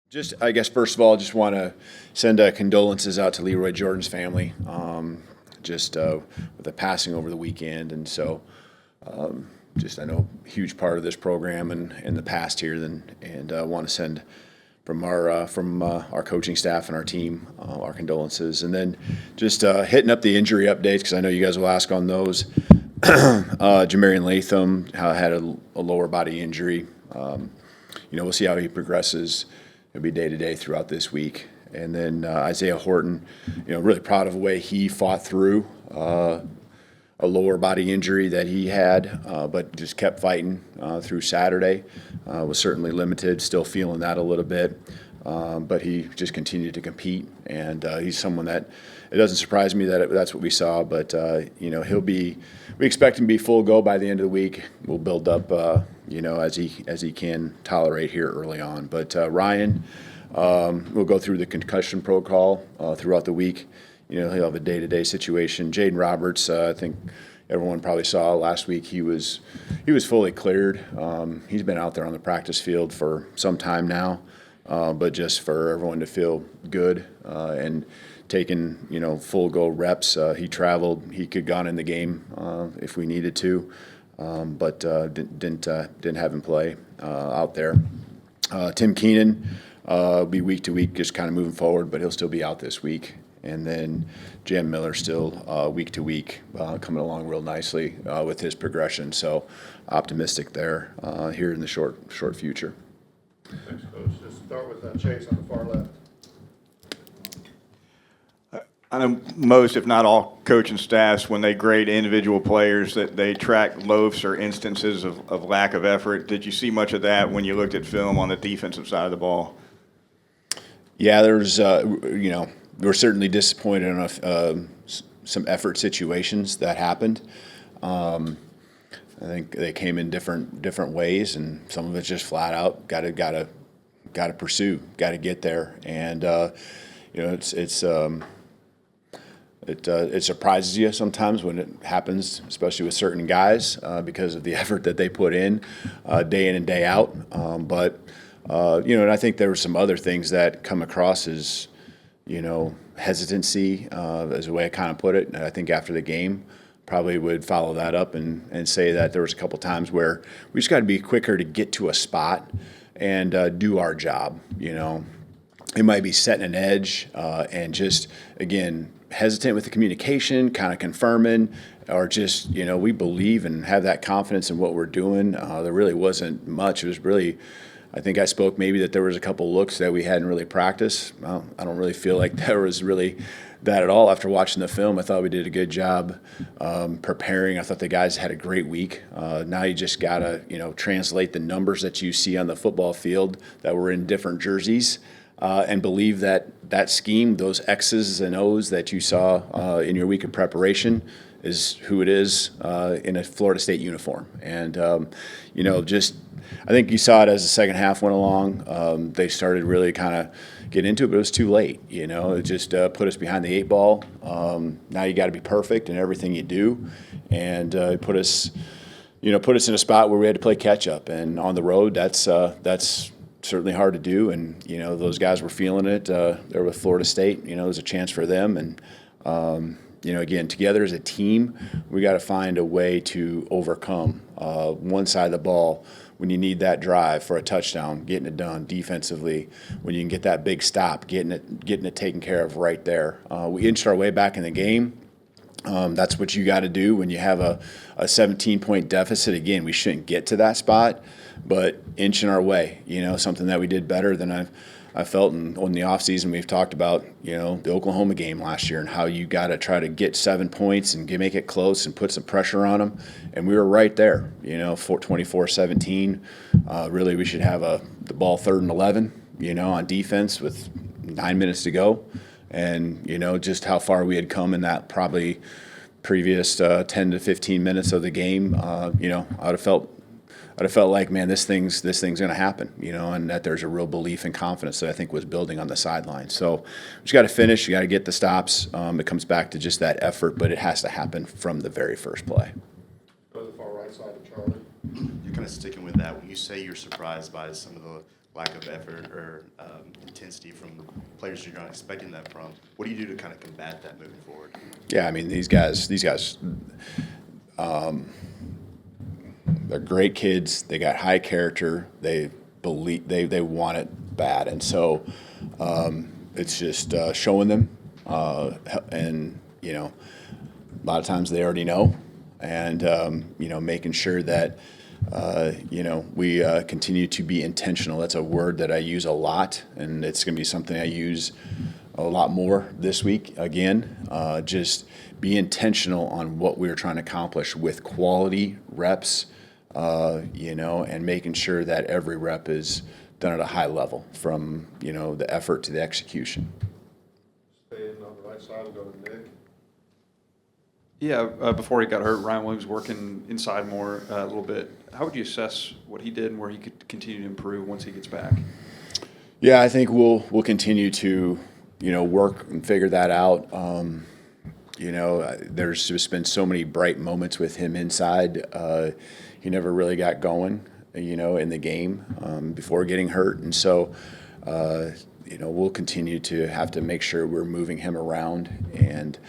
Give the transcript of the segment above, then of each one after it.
Just, I guess, first of all, just want to send condolences out to Leroy Jordan's family, with the passing over the weekend. And so, I know, a huge part of this program and in the past here, and want to send from our coaching staff and our team our condolences. And then just hitting up the injury updates, because I know you guys will ask on those. Jamarian Latham had a lower body injury. We'll see how he progresses. It'll be day-to-day throughout this week. And then Isaiah Horton, really proud of the way he fought through a lower body injury that he had, but just kept fighting through Saturday. Was certainly limited, still feeling that a little bit. But he just continued to compete, and he's someone that it doesn't surprise me that that's what we saw. But we expect him to be full go by the end of the week. We'll build up, as he can tolerate here early on. But Ryan, we'll go through the concussion protocol throughout the week. He'll have a day-to-day situation. Jaden Roberts, I think everyone probably saw last week. He was fully cleared. He's been out there on the practice field for some time now. But just for everyone to feel good and taking full go reps. He traveled. He could have gone in the game if we needed to, but didn't have him play out there. Tim Keenan will be week to week, just kind of moving forward, but he'll still be out this week. And then Jam Miller still week to week, coming along real nicely with his progression. So optimistic there here in the short future. Thanks, Coach. Just start with Chase on the far left. I know most, if not all, coaching staffs, when they grade individual players, that they track loafs or instances of lack of effort. Did you see much of that when you looked at film on the defensive side of the ball? Yeah, there's, we're certainly disappointed in some effort situations that happened. I think they came in different ways, and some of it's just flat out got to pursue, got to get there, and it surprises you sometimes when it happens, especially with certain guys because of the effort that they put in and day out. But and I think there were some other things that come across as hesitancy, as a way I kind of put it. And I think after the game, probably would follow that up and say that there was a couple times where we just got to be quicker to get to a spot and do our job. It might be setting an edge and just, again, hesitant with the communication, kind of confirming, or just, we believe and have that confidence in what we're doing. There really wasn't much. It was really, I think I spoke maybe that there was a couple looks that we hadn't really practiced. Well, I don't really feel like there was really that at all. After watching the film, I thought we did a good job preparing. I thought the guys had a great week. Now you just got to, translate the numbers that you see on the football field that were in different jerseys and believe that scheme, those X's and O's that you saw in your week of preparation is who it is in a Florida State uniform. And, I think you saw it as the second half went along. They started really kind of get into it, but it was too late. It just put us behind the eight ball. Now you got to be perfect in everything you do, and put us in a spot where we had to play catch up. And on the road, that's certainly hard to do. And those guys were feeling it. They're with Florida State. There's a chance for them. And again, together as a team, we got to find a way to overcome one side of the ball. When you need that drive for a touchdown, getting it done defensively, when you can get that big stop, getting it taken care of right there. We inched our way back in the game. That's what you got to do when you have a 17-point deficit. Again, we shouldn't get to that spot, but inching our way, something that we did better than I felt in the offseason. We've talked about, the Oklahoma game last year and how you got to try to get 7 points and make it close and put some pressure on them. And we were right there, 24-17. Really, we should have the ball 3rd and 11, on defense with 9 minutes to go. And, just how far we had come in that probably previous 10 to 15 minutes of the game, I'd have felt like, man, this thing's going to happen, and that there's a real belief and confidence that I think was building on the sideline. So you just got to finish. You got to get the stops. It comes back to just that effort, but it has to happen from the very first play. Go to the far right side of Charlie. You're kind of sticking with that. When you say you're surprised by some of the lack of effort or intensity from players you're not expecting that from. What do you do to kind of combat that moving forward? Yeah, I mean, these guys, they're great kids. They got high character. They believe they want it bad, and so it's just showing them, and a lot of times they already know, and making sure that we continue to be intentional. That's a word that I use a lot, and it's going to be something I use a lot more this week. Again, just be intentional on what we're trying to accomplish with quality reps, and making sure that every rep is done at a high level, from the effort to the execution. Stay in on the right side and go to Nick. Yeah, before he got hurt, Ryan Williams working inside more a little bit. How would you assess what he did and where he could continue to improve once he gets back? Yeah, I think we'll continue to work and figure that out. There's just been so many bright moments with him inside. He never really got going, in the game before getting hurt, and so we'll continue to have to make sure we're moving him around. And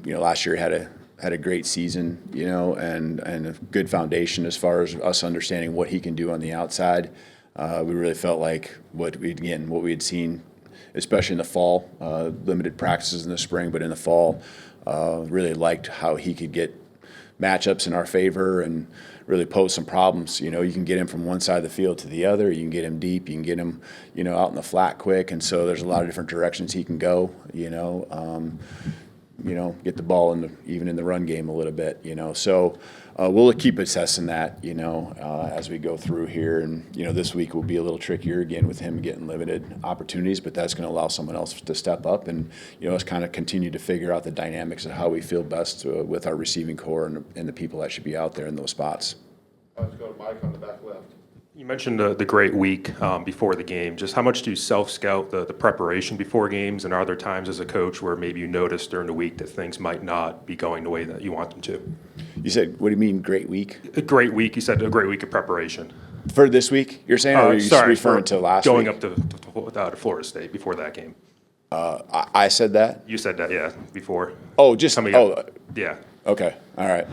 last year had a great season, and a good foundation as far as us understanding what he can do on the outside. We really felt like what we had seen, especially in the fall, limited practices in the spring, but in the fall, really liked how he could get matchups in our favor and really pose some problems. You can get him from one side of the field to the other. You can get him deep. You can get him, out in the flat quick. And so there's a lot of different directions he can go. Get the ball even in the run game a little bit. So we'll keep assessing that. As we go through here, and this week will be a little trickier again with him getting limited opportunities, but that's going to allow someone else to step up and us kind of continue to figure out the dynamics of how we feel best with our receiving core and the people that should be out there in those spots. Let's go to Mike on the back left. You mentioned the great week before the game. Just how much do you self-scout the preparation before games, and are there times as a coach where maybe you notice during the week that things might not be going the way that you want them to? You said, what do you mean, great week? A great week. You said a great week of preparation. For this week, you're saying, or are you referring to last going week? up to Florida State before that game. I said that? You said that, yeah, before. Oh, just, Yeah. Okay, all right.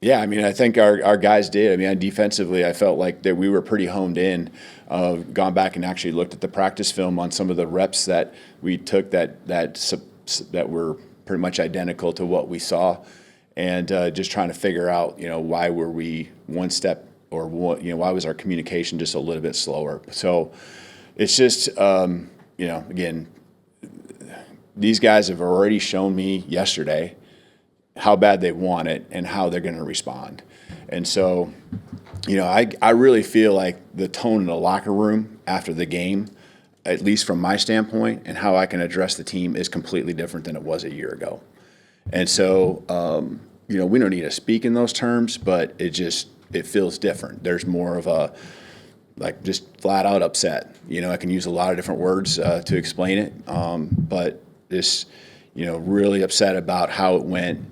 Yeah, I mean, I think our guys did. I mean, defensively, I felt like that we were pretty honed in. Gone back and actually looked at the practice film on some of the reps that we took that were pretty much identical to what we saw, and just trying to figure out, why were we one step or what, why was our communication just a little bit slower? So it's just, again, these guys have already shown me yesterday how bad they want it and how they're going to respond. And so, I really feel like the tone in the locker room after the game, at least from my standpoint, and how I can address the team is completely different than it was a year ago. And so, we don't need to speak in those terms, but it feels different. There's more of a, just flat out upset. I can use a lot of different words to explain it, but just, really upset about how it went.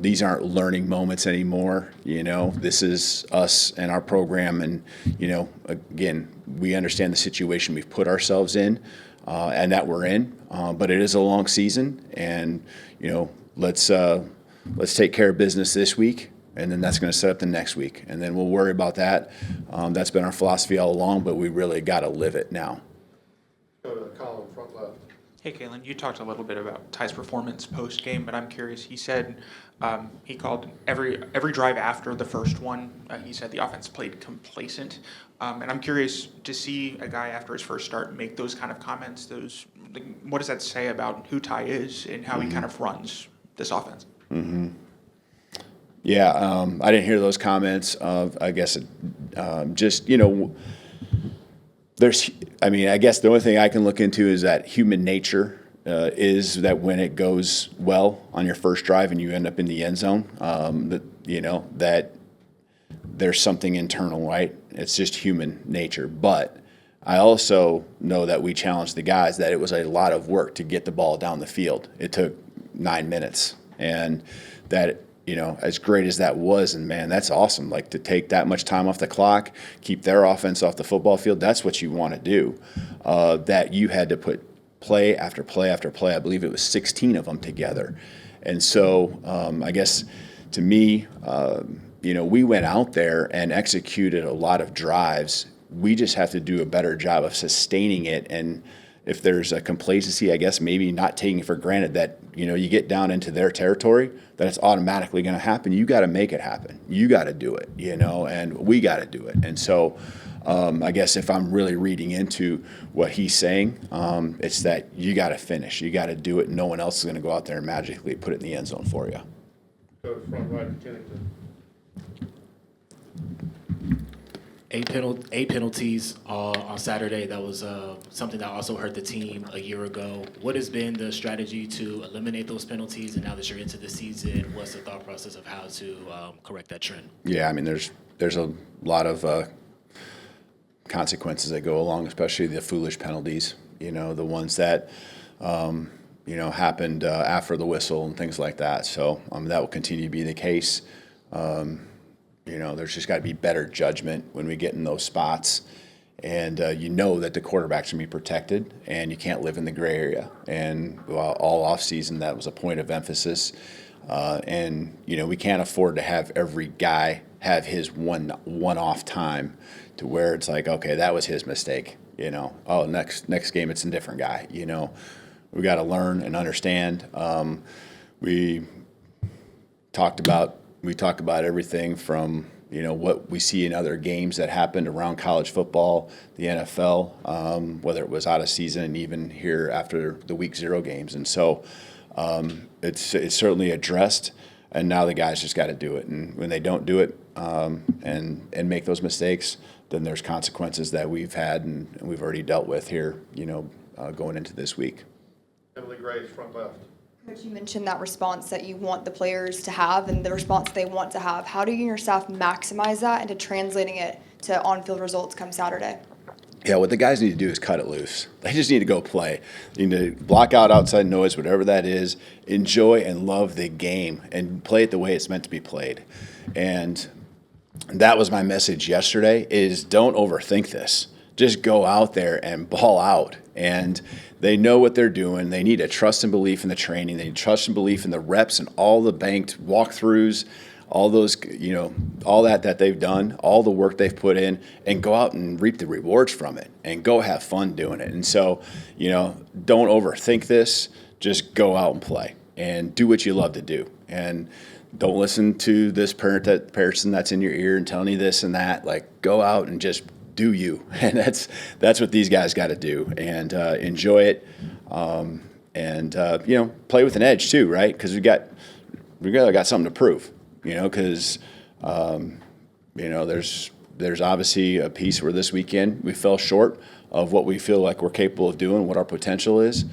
These aren't learning moments anymore. This is us and our program. And, again, we understand the situation we've put ourselves in and that we're in. But it is a long season. And, let's take care of business this week. And then that's going to set up the next week. And then we'll worry about that. That's been our philosophy all along, but we really got to live it now. Go to Colin, front left. Hey, Kalen, you talked a little bit about Ty's performance post-game, but I'm curious. He said he called every drive after the first one, he said the offense played complacent. And I'm curious to see a guy after his first start make those kind of comments. What does that say about who Ty is and how he kind of runs this offense? Mm-hmm. Yeah, I didn't hear those comments. I guess I guess the only thing I can look into is that human nature is that when it goes well on your first drive and you end up in the end zone, that there's something internal, right? It's just human nature. But I also know that we challenged the guys that it was a lot of work to get the ball down the field. It took 9 minutes, and that as great as that was, and man, that's awesome. Like to take that much time off the clock, keep their offense off the football field, that's what you want to do. That you had to put play after play after play. I believe it was 16 of them together. And so I guess to me, we went out there and executed a lot of drives. We just have to do a better job of sustaining it. And if there's a complacency, I guess maybe not taking for granted that, you get down into their territory, that it's automatically going to happen. You got to make it happen. You got to do it, and we got to do it. And so I guess if I'm really reading into what he's saying, it's that you got to finish. You got to do it. No one else is going to go out there and magically put it in the end zone for you. Go to front right, Kennington. Eight penalties on Saturday. That was something that also hurt the team a year ago. What has been the strategy to eliminate those penalties? And now that you're into the season, what's the thought process of how to correct that trend? Yeah, I mean, there's a lot of consequences that go along, especially the foolish penalties. The ones that happened after the whistle and things like that. So that will continue to be the case. There's just got to be better judgment when we get in those spots. And that the quarterback's going to be protected, and you can't live in the gray area. And all offseason, that was a point of emphasis. We can't afford to have every guy have his one-off time to where it's like, okay, that was his mistake. Next game it's a different guy. We got to learn and understand. We talk about everything from what we see in other games that happened around college football, the NFL, whether it was out of season and even here after the week 0 games. And so it's certainly addressed, and now the guys just got to do it. And when they don't do it and make those mistakes, then there's consequences that we've had and we've already dealt with here, going into this week. Emily Graves, front left. Coach, you mentioned that response that you want the players to have and the response they want to have. How do you and your staff maximize that into translating it to on-field results come Saturday? Yeah, what the guys need to do is cut it loose. They just need to go play. They need to block out outside noise, whatever that is, enjoy and love the game, and play it the way it's meant to be played. And that was my message yesterday, is don't overthink this. Just go out there and ball out. And they know what they're doing. They need a trust and belief in the training. They need trust and belief in the reps and all the banked walkthroughs, all those, all that they've done, all the work they've put in, and go out and reap the rewards from it and go have fun doing it. And so, don't overthink this. Just go out and play and do what you love to do. And don't listen to this person that's in your ear and telling you this and that. Like, go out and just do you. And that's what these guys got to do, and enjoy it, and play with an edge too, right? Because we got something to prove, because there's obviously a piece where this weekend we fell short of what we feel like we're capable of doing, what our potential is.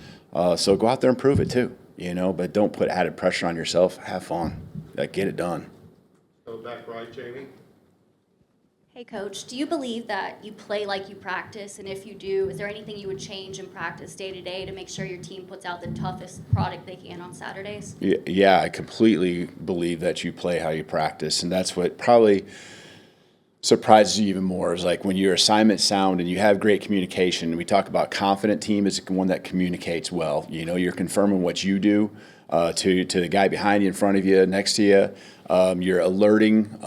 So go out there and prove it too, but don't put added pressure on yourself. Have fun, get it done. Go back right, Jamie. Hey, Coach, do you believe that you play like you practice? And if you do, is there anything you would change in practice day to day to make sure your team puts out the toughest product they can on Saturdays? Yeah, I completely believe that you play how you practice. And that's what probably surprises you even more, is like when your assignment's sound and you have great communication. We talk about confident team is one that communicates well. You're confirming what you do to the guy behind you, in front of you, next to you. You're alerting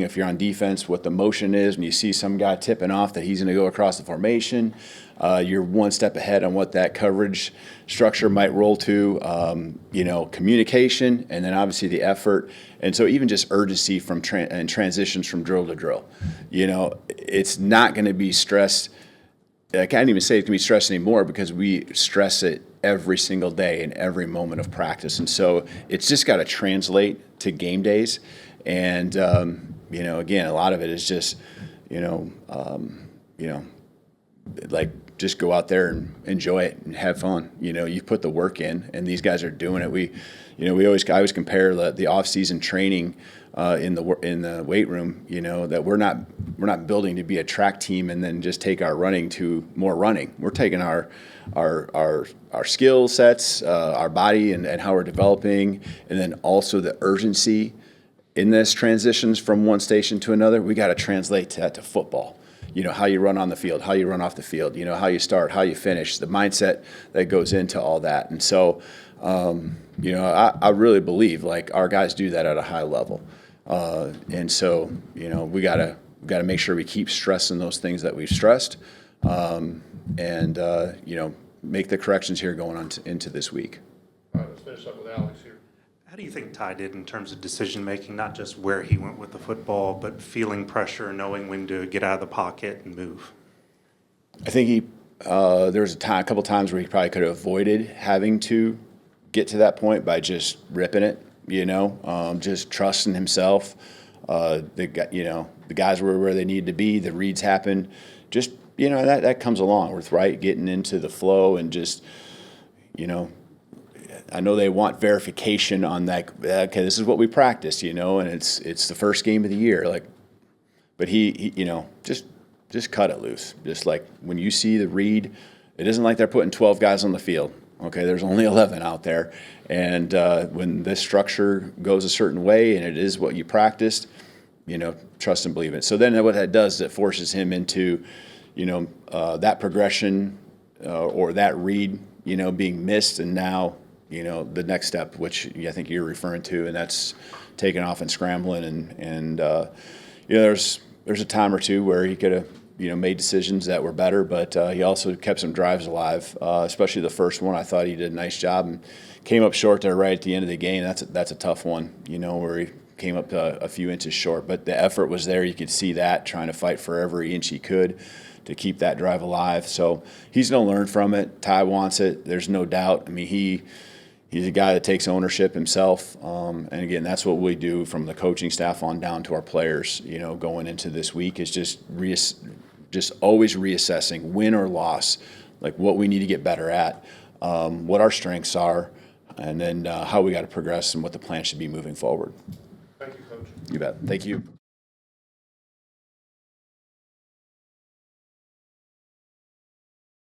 if you're on defense what the motion is. When you see some guy tipping off that he's going to go across the formation, you're one step ahead on what that coverage structure might roll to. Communication, and then obviously the effort. And so even just urgency from and transitions from drill to drill. It's not going to be stressed. I can't even say it can be stressed anymore, because we stress it every single day in every moment of practice. And so it's just got to translate to game days. And, again, a lot of it is just, like, just go out there and enjoy it and have fun. You know, you put the work in, and these guys are doing it. I always compare the off-season training in the weight room. You know, that we're not building to be a track team and then just take our running to more running. We're taking our skill sets, our body, and how we're developing, and then also the urgency in this transitions from one station to another. We got to translate that to football. You know, how you run on the field, how you run off the field, you know, how you start, how you finish, the mindset that goes into all that. And so, you know, I really believe, like, our guys do that at a high level. And so, you know, we gotta make sure we keep stressing those things that we've stressed, and, you know, make the corrections here going on into this week. All right, let's finish up with Alex here. How do you think Ty did in terms of decision-making, not just where he went with the football, but feeling pressure, knowing when to get out of the pocket and move? I think there was a couple times where he probably could have avoided having to get to that point by just ripping it, you know, just trusting himself. The guys were where they needed to be. The reads happened. Just, you know, that comes along with, right, getting into the flow and just, you know, I know they want verification on that. Okay, this is what we practice, you know, and it's the first game of the year. Like, but he you know, just cut it loose. Just like when you see the read, it isn't like they're putting 12 guys on the field. Okay, there's only 11 out there, and when this structure goes a certain way and it is what you practiced, you know, trust and believe it. So then what that does is it forces him into, you know, that progression or that read, you know, being missed, and now, you know, the next step, which I think you're referring to, and that's taking off and scrambling. And you know, there's a time or two where he could have, you know, made decisions that were better, but he also kept some drives alive, especially the first one. I thought he did a nice job and came up short there right at the end of the game. That's a tough one, you know, where he came up a few inches short. But the effort was there. You could see that, trying to fight for every inch he could to keep that drive alive. So he's going to learn from it. Ty wants it. There's no doubt. I mean, he's a guy that takes ownership himself. And again, that's what we do from the coaching staff on down to our players, you know, going into this week is just always reassessing, win or loss, like what we need to get better at, what our strengths are, and then how we got to progress and what the plan should be moving forward. Thank you, Coach. You bet. Thank you.